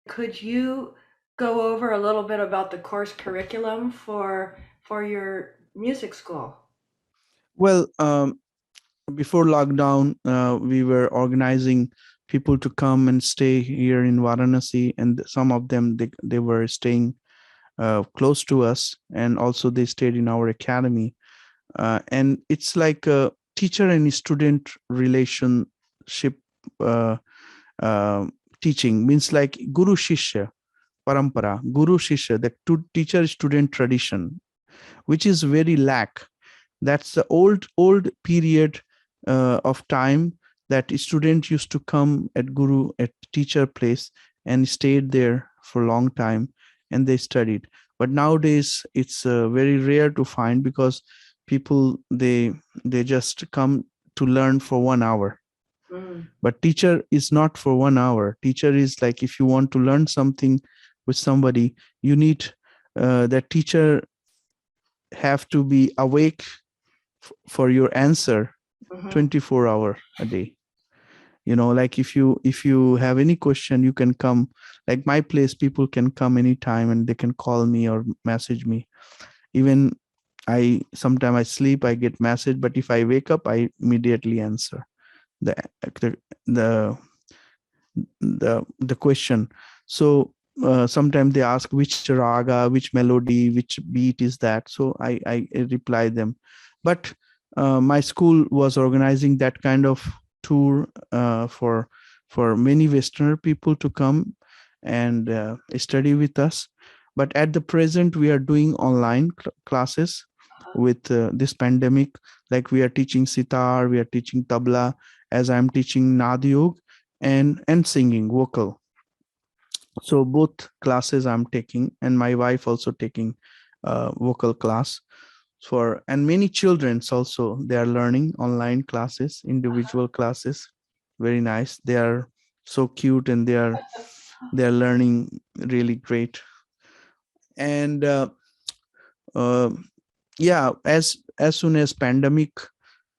Could you go over a little bit about the course curriculum for your music school? Well, before lockdown, we were organizing people to come and stay here in Varanasi, and some of them they were staying close to us, and also they stayed in our academy. And it's like a teacher and student relationship. Uh, uh, Teaching means like guru shishya parampara, guru shishya, the teacher student tradition, which is very lack. That's the old period of time that student used to come at guru at teacher place and stayed there for a long time, and they studied. But nowadays it's very rare to find, because people they just come to learn for 1 hour. Mm. But teacher is not for 1 hour. Teacher is like, if you want to learn something with somebody, you need that teacher have to be awake for your answer Hmm. 24 hour a day. Like if you have any question, you can come. Like my place, people can come anytime and they can call me or message me. Even I sometimes I sleep, I get message, but if I wake up, I immediately answer the the the the question. So sometimes they ask which raga, which melody, which beat is that, so I reply them. But my school was organizing that kind of tour for many westerner people to come and study with us. But at the present we are doing online classes with this pandemic. Like we are teaching sitar, we are teaching tabla, as I'm teaching nadyog and singing vocal. So both classes I'm taking, and my wife also taking vocal class. For and many childrens also, they are learning online classes, individual classes. Very nice, they are so cute, and they are learning really great. And uh, yeah, as soon as pandemic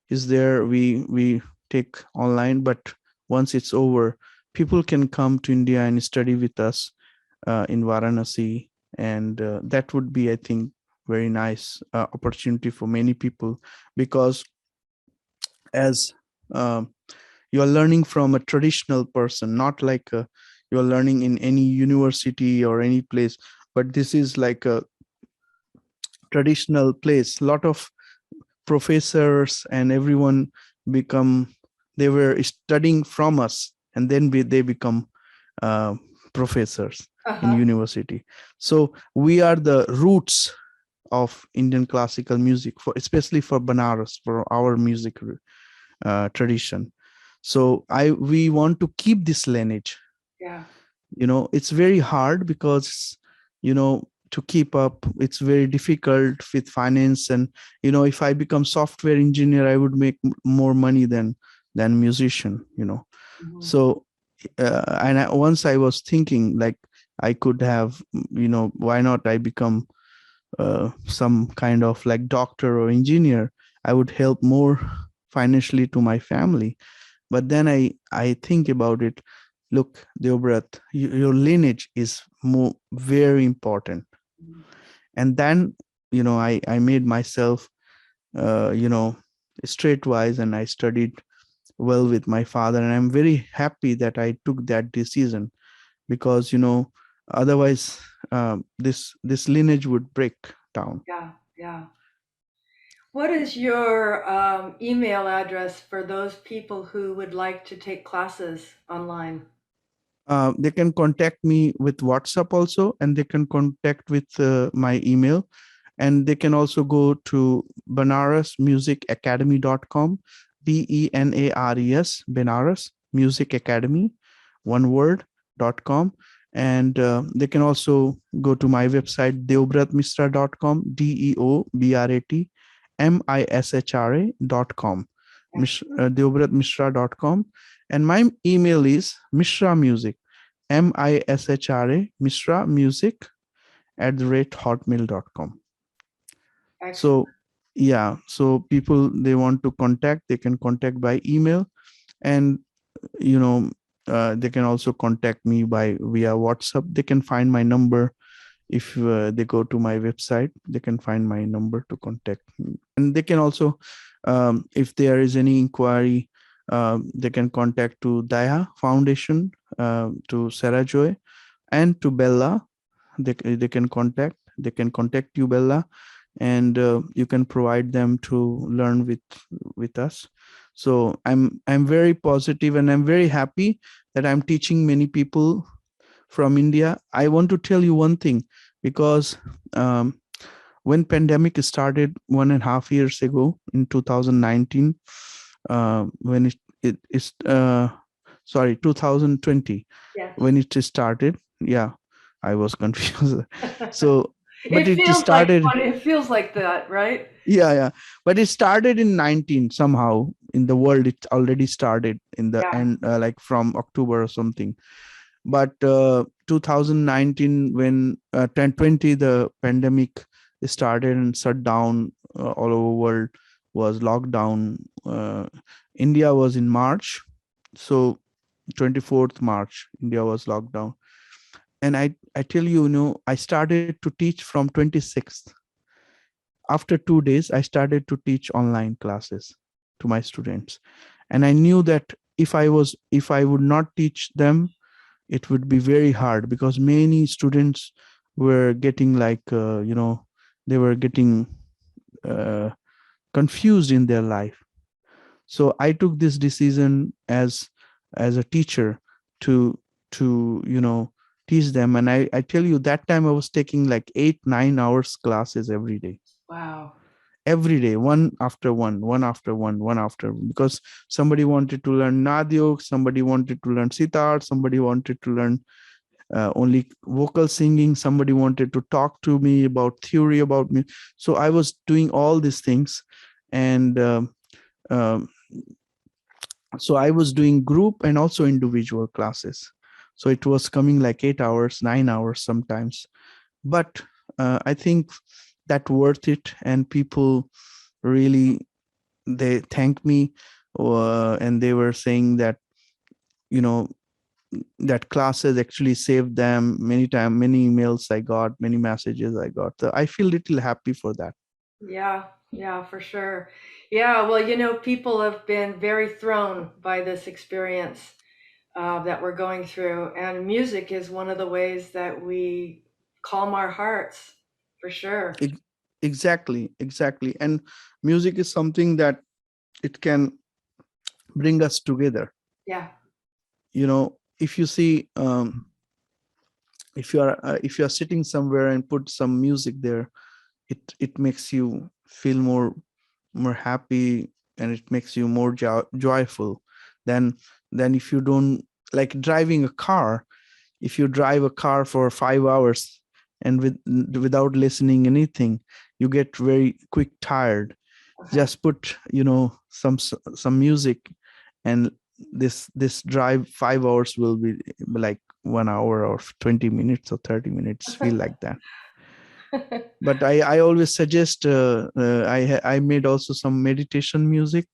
is there, we take online. But once it's over, people can come to India and study with us in Varanasi. And that would be, I think, very nice opportunity for many people, because as um you are learning from a traditional person, not like you are learning in any university or any place, but this is like a traditional place. A lot of professors and everyone become, they were studying from us, and then they become uh, professors in Uh-huh. university. So we are the roots of Indian classical music, for especially for Banaras, for our music tradition. So I we want to keep this lineage. Yeah. It's very hard, because to keep up, it's very difficult with finance. And if I become software engineer, I would make more money than musician. Hmm. So once I was thinking, like, I could have, why not I become some kind of like doctor or engineer. I would help more financially to my family. But then I think about it. Look, Deobrat, your lineage is more very important. And then I made myself uh, you know straightwise, and I studied well with my father, and I'm very happy that I took that decision. Because otherwise this lineage would break down. Yeah. Yeah. What is your email address for those people who would like to take classes online? They can contact me with WhatsApp also, and they can contact with my email. And they can also go to banarasmusicacademy.com, Benares Music Academy, one word, .com. And they can also go to my website, deobratmisra.com, deobratmishra.com, deobratmisra.com. And my email is Mishra Music, Mishra Music @hotmail.com. Excellent. So yeah, so people, they want to contact, they can contact by email. And you know they can also contact me by via WhatsApp. They can find my number. If they go to my website, they can find my number to contact me. And they can also, if there is any inquiry, they can contact to Daya Foundation, to Sarah Joy, and to Bella. They can contact you, Bella, and you can provide them to learn with us. So I'm very positive, and I'm very happy that I'm teaching many people from India. I want to tell you one thing, because when pandemic started 1.5 years ago in 2019, when it is sorry, 2020, Yes. when it started. Yeah, I was confused. So, but It it feels like started. fun. It feels like that, right? Yeah, but it started in 19 somehow in the world. It already started in the Yeah. end, like from October or something. But 2019, when 1020, the pandemic started and shut down all over world, was locked down. India was in March, so 24th March, India was locked down. And I tell you, I started to teach from 26th. After 2 days, I started to teach online classes to my students. And I knew that if I would not teach them, it would be very hard, because many students were getting like, they were getting uh, confused in their life. So I took this decision as a teacher to teach them. And I tell you, that time I was taking like 8-9 hours classes every day. Wow. Every day, one after one after one after, because somebody wanted to learn Nadyok, somebody wanted to learn sitar, somebody wanted to learn only vocal singing, somebody wanted to talk to me about theory about me. So I was doing all these things. And um, so I was doing group and also individual classes. So it was coming like 8 hours, 9 hours sometimes. But I think that worth it, and people really, they thanked me, and they were saying that, you know that classes actually saved them many times. Many emails I got, many messages I got. So I feel little happy for that. Yeah, yeah, for sure. Yeah, well, people have been very thrown by this experience that we're going through, and music is one of the ways that we calm our hearts, for sure. Ex- exactly. And music is something that it can bring us together. Yeah. If you see, if you are sitting somewhere and put some music there, it makes you feel more happy, and it makes you more joyful than if you don't, like driving a car. If you drive a car for 5 hours and without listening anything, you get very quick tired. Uh-huh. Just put some music, and this drive 5 hours will be like 1 hour or 20 minutes or 30 minutes, feel like that. But I always suggest, I made also some meditation music.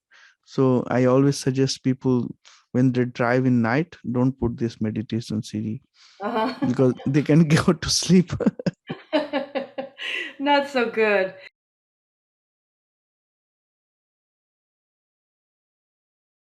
So I always suggest people, when they drive in night, don't put this meditation CD, Uh-huh. because they can go to sleep. Not so good.